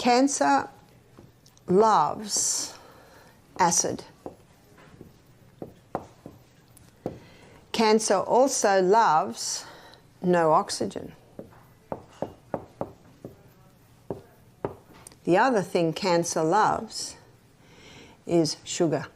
Cancer loves acid. Cancer also loves no oxygen. The other thing cancer loves is sugar.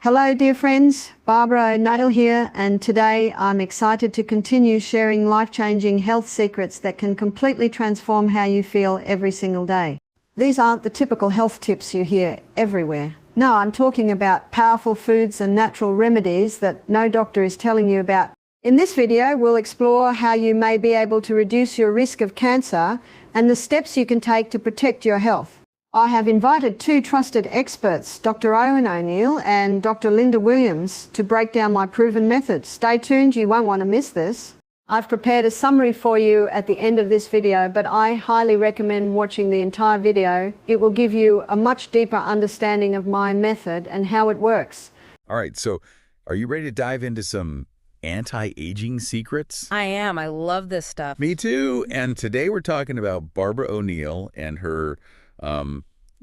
Hello dear friends, Barbara O'Neill here, and today I'm excited to continue sharing life-changing health secrets that can completely transform how you feel every single day. These aren't the typical health tips you hear everywhere. No, I'm talking about powerful foods and natural remedies that no doctor is telling you about. In this video, we'll explore how you may be able to reduce your risk of cancer and the steps you can take to protect your health. I have invited two trusted experts, Dr. Owen O'Neill and Dr. Linda Williams, to break down my proven methods. Stay tuned, you won't want to miss this. I've prepared a summary for you at the end of this video, but I highly recommend watching the entire video. It will give you a much deeper understanding of my method and how it works. All right, so are you ready to dive into some anti-aging secrets? I am. I love this stuff. Me too. And today we're talking about Barbara O'Neill and her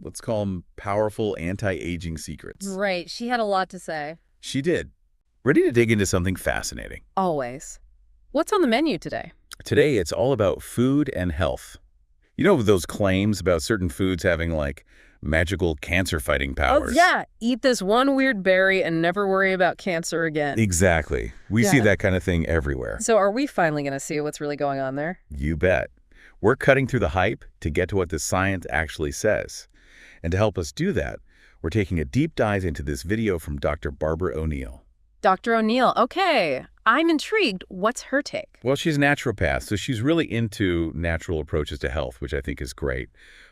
let's call them powerful anti-aging secrets. Right. She had a lot to say. She did. Ready to dig into something fascinating? Always. What's on the menu today? Today, it's all about food and health. You know those claims about certain foods having, like, magical cancer-fighting powers? Oh, yeah. Eat this one weird berry and never worry about cancer again. Exactly. We see that kind of thing everywhere. So are we finally going to see what's really going on there? You bet. We're cutting through the hype to get to what the science actually says. And to help us do that, we're taking a deep dive into this video from Dr. Barbara O'Neill. Dr. O'Neill, okay. I'm intrigued. What's her take? Well, she's a naturopath, so she's really into natural approaches to health, which I think is great.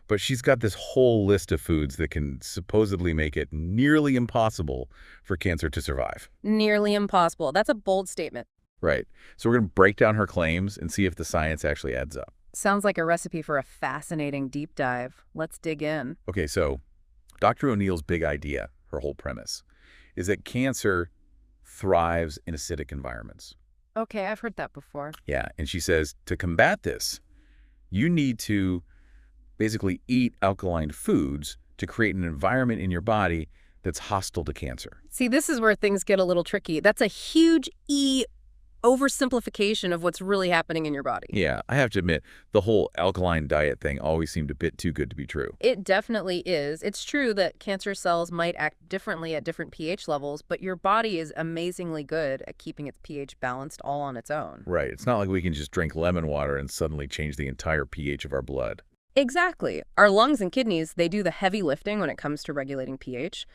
But she's got this whole list of foods that can supposedly make it nearly impossible for cancer to survive. Nearly impossible. That's a bold statement. Right. So we're going to break down her claims and see if the science actually adds up. Sounds like a recipe for a fascinating deep dive. Let's dig in. Okay, so Dr. O'Neill's big idea, her whole premise, is that cancer thrives in acidic environments. Okay, I've heard that before. Yeah, and she says to combat this, you need to basically eat alkaline foods to create an environment in your body that's hostile to cancer. See, this is where things get a little tricky. That's a huge oversimplification of what's really happening in your body. Yeah, I have to admit, the whole alkaline diet thing always seemed a bit too good to be true. It definitely is. It's true that cancer cells might act differently at different pH levels, but your body is amazingly good at keeping its pH balanced all on its own. Right. It's not like we can just drink lemon water and suddenly change the entire pH of our blood. Exactly. Our lungs and kidneys, they do the heavy lifting when it comes to regulating pH.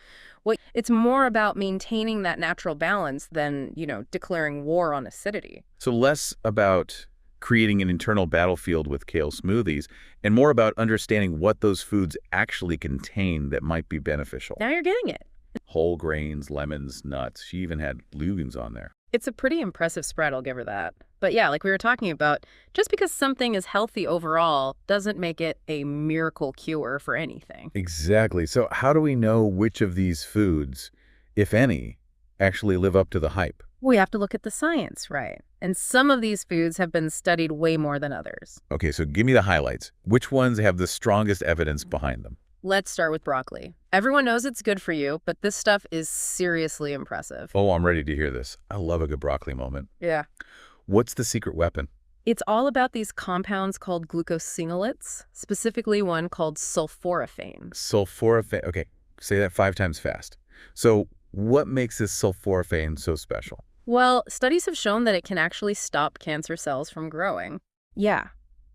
It's more about maintaining that natural balance than, declaring war on acidity. So less about creating an internal battlefield with kale smoothies and more about understanding what those foods actually contain that might be beneficial. Now you're getting it. Whole grains, lemons, nuts. She even had legumes on there. It's a pretty impressive spread, I'll give her that. But yeah, like we were talking about, just because something is healthy overall doesn't make it a miracle cure for anything. Exactly. So how do we know which of these foods, if any, actually live up to the hype? We have to look at the science, right? And some of these foods have been studied way more than others. Okay, so give me the highlights. Which ones have the strongest evidence behind them? Let's start with broccoli. Everyone knows it's good for you, but this stuff is seriously impressive. Oh, I'm ready to hear this. I love a good broccoli moment. Yeah. What's the secret weapon? It's all about these compounds called glucosinolates, specifically one called sulforaphane. Sulforaphane. Okay, say that 5 times fast. So what makes this sulforaphane so special? Well, studies have shown that it can actually stop cancer cells from growing. Yeah.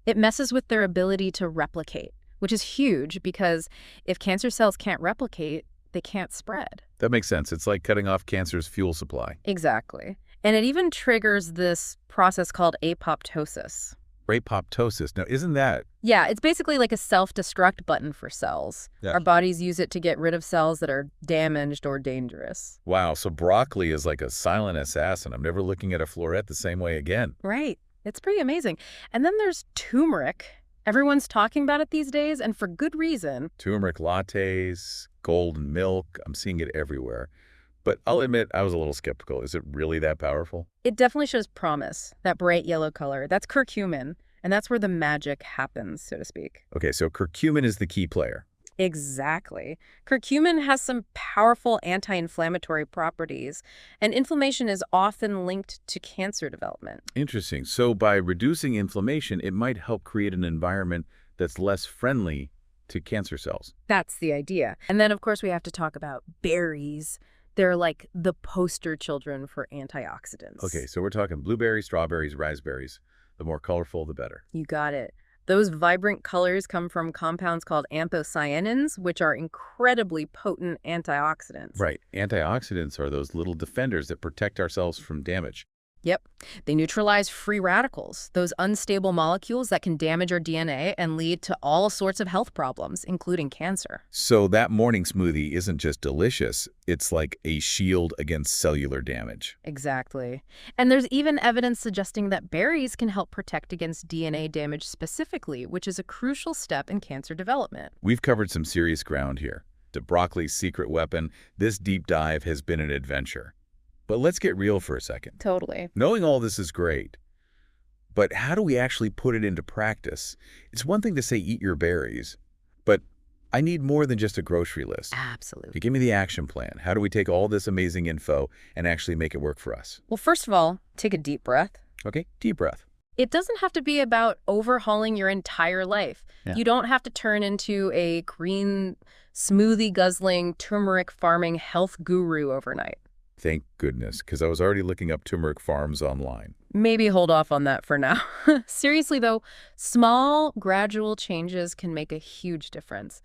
It messes with their ability to replicate, which is huge because if cancer cells can't replicate, they can't spread. That makes sense. It's like cutting off cancer's fuel supply. Exactly. And it even triggers this process called apoptosis. Apoptosis. Now, isn't that... Yeah, it's basically like a self-destruct button for cells. Yeah. Our bodies use it to get rid of cells that are damaged or dangerous. Wow, so broccoli is like a silent assassin. I'm never looking at a floret the same way again. Right. It's pretty amazing. And then there's turmeric. Everyone's talking about it these days, and for good reason. Turmeric lattes, golden milk, I'm seeing it everywhere. But I'll admit, I was a little skeptical. Is it really that powerful? It definitely shows promise, that bright yellow color. That's curcumin. And that's where the magic happens, so to speak. Okay, so curcumin is the key player. Exactly. Curcumin has some powerful anti-inflammatory properties, and inflammation is often linked to cancer development. Interesting. So by reducing inflammation, it might help create an environment that's less friendly to cancer cells. That's the idea. And then, of course, we have to talk about berries. They're like the poster children for antioxidants. Okay, so we're talking blueberries, strawberries, raspberries. The more colorful, the better. You got it. Those vibrant colors come from compounds called anthocyanins, which are incredibly potent antioxidants. Right. Antioxidants are those little defenders that protect our cells from damage. Yep. They neutralize free radicals, those unstable molecules that can damage our DNA and lead to all sorts of health problems, including cancer. So that morning smoothie isn't just delicious, it's like a shield against cellular damage. Exactly. And there's even evidence suggesting that berries can help protect against DNA damage specifically, which is a crucial step in cancer development. We've covered some serious ground here. To broccoli's secret weapon, this deep dive has been an adventure. But let's get real for a second. Totally. Knowing all this is great, but how do we actually put it into practice? It's one thing to say eat your berries, but I need more than just a grocery list. Absolutely. Give me the action plan. How do we take all this amazing info and actually make it work for us? Well, first of all, take a deep breath. Okay, deep breath. It doesn't have to be about overhauling your entire life. Yeah. You don't have to turn into a green smoothie guzzling, turmeric farming health guru overnight. Thank goodness, because I was already looking up turmeric farms online. Maybe hold off on that for now. Seriously, though, small, gradual changes can make a huge difference.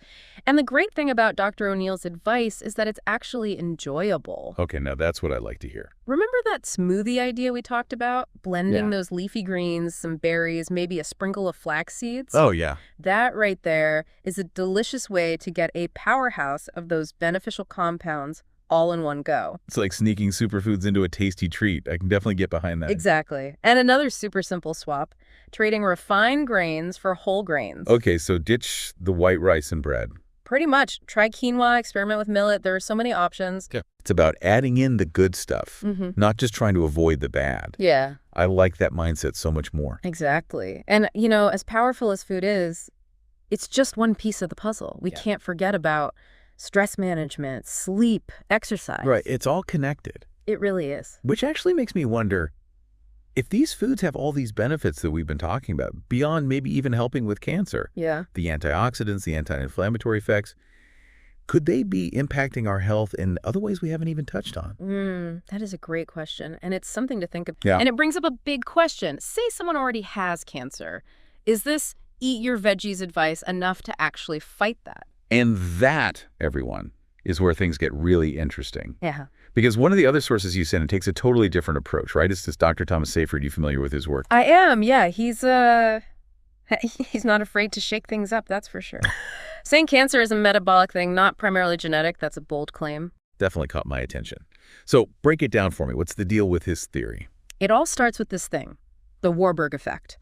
And the great thing about Dr. O'Neill's advice is that it's actually enjoyable. Okay, now that's what I like to hear. Remember that smoothie idea we talked about? Blending Yeah. those leafy greens, some berries, maybe a sprinkle of flax seeds? Oh, yeah. That right there is a delicious way to get a powerhouse of those beneficial compounds all in one go. It's like sneaking superfoods into a tasty treat. I can definitely get behind that. Exactly. And another super simple swap, trading refined grains for whole grains. Okay, so ditch the white rice and bread. Pretty much. Try quinoa, experiment with millet. There are so many options. Yeah. It's about adding in the good stuff, not just trying to avoid the bad. Yeah, I like that mindset so much more. exactly. And, you know, as powerful as food is, it's just one piece of the puzzle. We can't forget about stress management, sleep, exercise. Right, it's all connected. It really is. Which actually makes me wonder, if these foods have all these benefits that we've been talking about, beyond maybe even helping with cancer, Yeah. the antioxidants, the anti-inflammatory effects, could they be impacting our health in other ways we haven't even touched on? That is a great question. And it's something to think about. Yeah. And it brings up a big question. Say someone already has cancer. Is this eat your veggies advice enough to actually fight that? And that, everyone, is where things get really interesting. Yeah. Because one of the other sources you sent, it takes a totally different approach, right? It's this Dr. Thomas Seyfried. You familiar with his work? I am, yeah. He's not afraid to shake things up, that's for sure. Saying cancer is a metabolic thing, not primarily genetic, that's a bold claim. Definitely caught my attention. So break it down for me. What's the deal with his theory? It all starts with this thing, the Warberg Effect.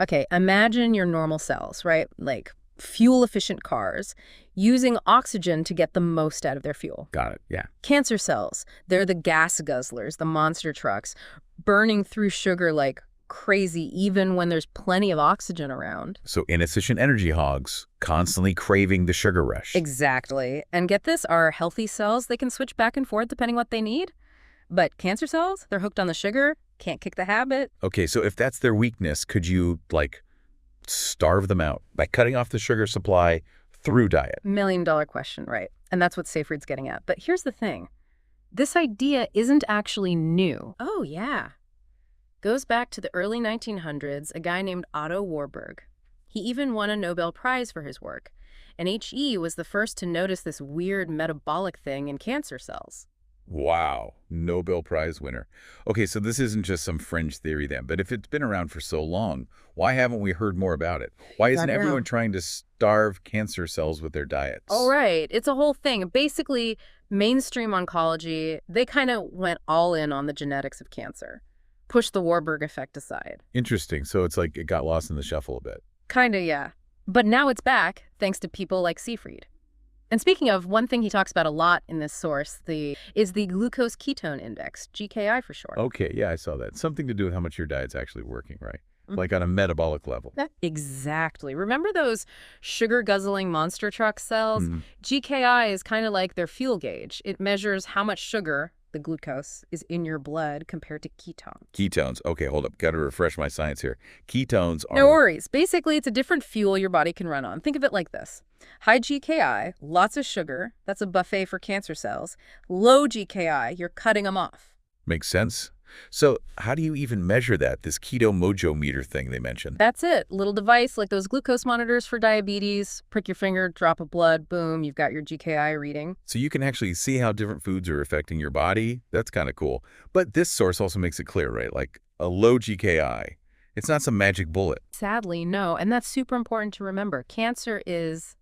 Okay, imagine your normal cells, right? Like fuel-efficient cars using oxygen to get the most out of their fuel. Got it, yeah. Cancer cells, they're the gas guzzlers, the monster trucks, burning through sugar like crazy even when there's plenty of oxygen around. So inefficient energy hogs, constantly craving the sugar rush. Exactly. And get this, our healthy cells, they can switch back and forth depending what they need. But cancer cells, they're hooked on the sugar, can't kick the habit. Okay, so if that's their weakness, could you, like, starve them out by cutting off the sugar supply through diet? $1 million question, right? And that's what Seyfried's getting at. But here's the thing. This idea isn't actually new. Oh, yeah. Goes back to the early 1900s, a guy named Otto Warburg. He even won a Nobel Prize for his work. And HE was the first to notice this weird metabolic thing in cancer cells. Wow, Nobel Prize winner. Okay, so this isn't just some fringe theory then, but if it's been around for so long, why haven't we heard more about it? Why isn't everyone trying to starve cancer cells with their diets? Oh, right. It's a whole thing. Basically, mainstream oncology, they kind of went all in on the genetics of cancer. Pushed the Warburg effect aside. Interesting. So it's like it got lost in the shuffle a bit. Kinda, yeah. But now it's back, thanks to people like Seyfried. And speaking of, one thing he talks about a lot in this source is the glucose ketone index, GKI for short. Okay, yeah, I saw that. Something to do with how much your diet's actually working, right? like on a metabolic level. Exactly. Remember those sugar-guzzling monster truck cells? GKI is kind of like their fuel gauge. It measures how much sugar, the glucose, is in your blood compared to ketones. Ketones. Okay, hold up. Got to refresh my science here. Ketones are... No worries. Basically, it's a different fuel your body can run on. Think of it like this. High GKI, lots of sugar. That's a buffet for cancer cells. Low GKI, you're cutting them off. Makes sense. So how do you even measure that, this keto mojo meter thing they mentioned? That's it. Little device like those glucose monitors for diabetes. Prick your finger, drop of blood, boom, you've got your GKI reading. So you can actually see how different foods are affecting your body. That's kind of cool. But this source also makes it clear, right? Like a low GKI. It's not some magic bullet. Sadly, no. And that's super important to remember. Cancer is,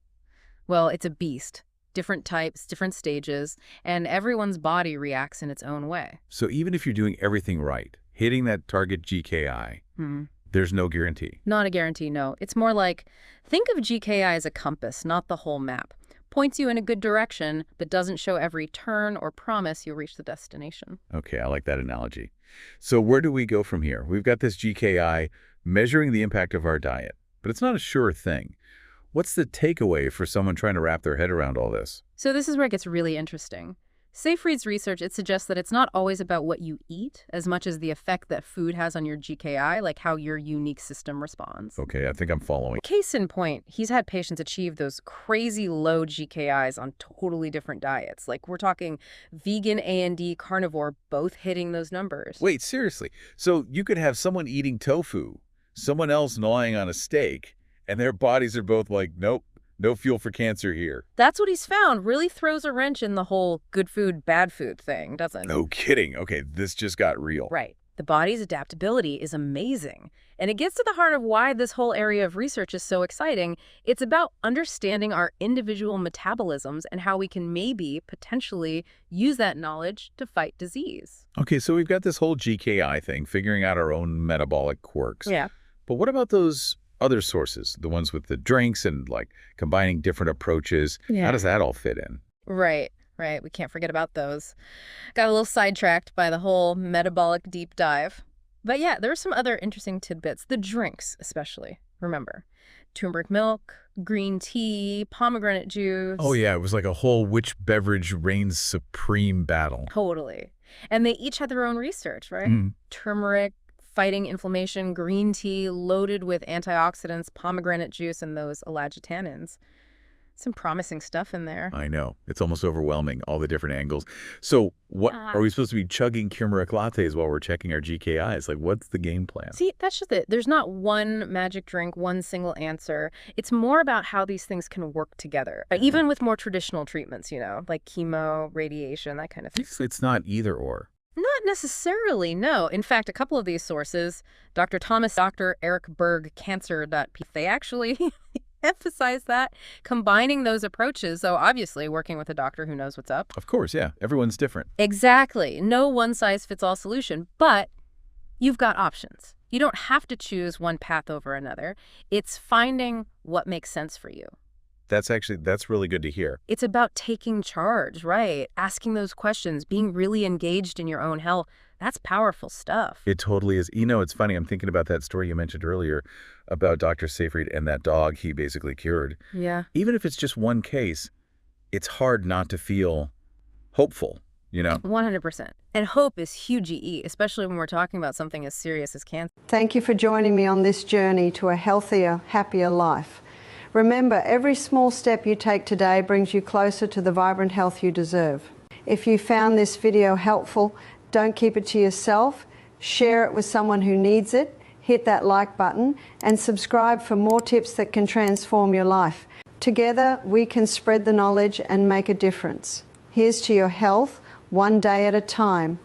well, it's a beast. Different types, different stages, and everyone's body reacts in its own way. So even if you're doing everything right, hitting that target GKI, there's no guarantee. Not a guarantee, no. It's more like, think of GKI as a compass, not the whole map. Points you in a good direction, but doesn't show every turn or promise you'll reach the destination. Okay, I like that analogy. So where do we go from here? We've got this GKI measuring the impact of our diet, but it's not a sure thing. What's the takeaway for someone trying to wrap their head around all this? So this is where it gets really interesting. Seyfried's research, it suggests that it's not always about what you eat as much as the effect that food has on your GKI, like how your unique system responds. Okay, I think I'm following. Case in point, he's had patients achieve those crazy low GKIs on totally different diets. Like we're talking vegan A&D, carnivore, both hitting those numbers. Wait, seriously? So you could have someone eating tofu, someone else gnawing on a steak, and their bodies are both like, nope, no fuel for cancer here. That's what he's found. Really throws a wrench in the whole good food, bad food thing, doesn't it? No kidding. Okay, this just got real. Right. The body's adaptability is amazing. And it gets to the heart of why this whole area of research is so exciting. It's about understanding our individual metabolisms and how we can maybe potentially use that knowledge to fight disease. Okay, so we've got this whole GKI thing, figuring out our own metabolic quirks. Yeah. But what about those other sources, the ones with the drinks and like combining different approaches? Yeah. How does that all fit in? Right. We can't forget about those. Got a little sidetracked by the whole metabolic deep dive. But yeah, there are some other interesting tidbits. The drinks, especially. Remember, turmeric milk, green tea, pomegranate juice. Oh yeah, it was like a whole which beverage reigns supreme battle. Totally. And they each had their own research, right? Turmeric, fighting inflammation, green tea loaded with antioxidants, pomegranate juice, and those elagitannins. Some promising stuff in there. I know. It's almost overwhelming, all the different angles. So what are we supposed to be chugging turmeric lattes while we're checking our GKIs? Like, what's the game plan? See, that's just it. There's not one magic drink, one single answer. It's more about how these things can work together, even with more traditional treatments, you know, like chemo, radiation, that kind of thing. It's not either or. Not necessarily, no. In fact, a couple of these sources, Dr. Eric Berg, cancer.p, they actually emphasize that, combining those approaches. So obviously working with a doctor who knows what's up. Of course, yeah. Everyone's different. Exactly. No one-size-fits-all solution, but you've got options. You don't have to choose one path over another. It's finding what makes sense for you. That's really good to hear. It's about taking charge, right? Asking those questions, being really engaged in your own health. That's powerful stuff. It totally is. You know, it's funny. I'm thinking about that story you mentioned earlier about Dr. Seyfried and that dog he basically cured. Yeah. Even if it's just one case, it's hard not to feel hopeful, you know? 100%. And hope is huge, especially when we're talking about something as serious as cancer. Thank you for joining me on this journey to a healthier, happier life. Remember, every small step you take today brings you closer to the vibrant health you deserve. If you found this video helpful, don't keep it to yourself. Share it with someone who needs it. Hit that like button and subscribe for more tips that can transform your life. Together, we can spread the knowledge and make a difference. Here's to your health, one day at a time.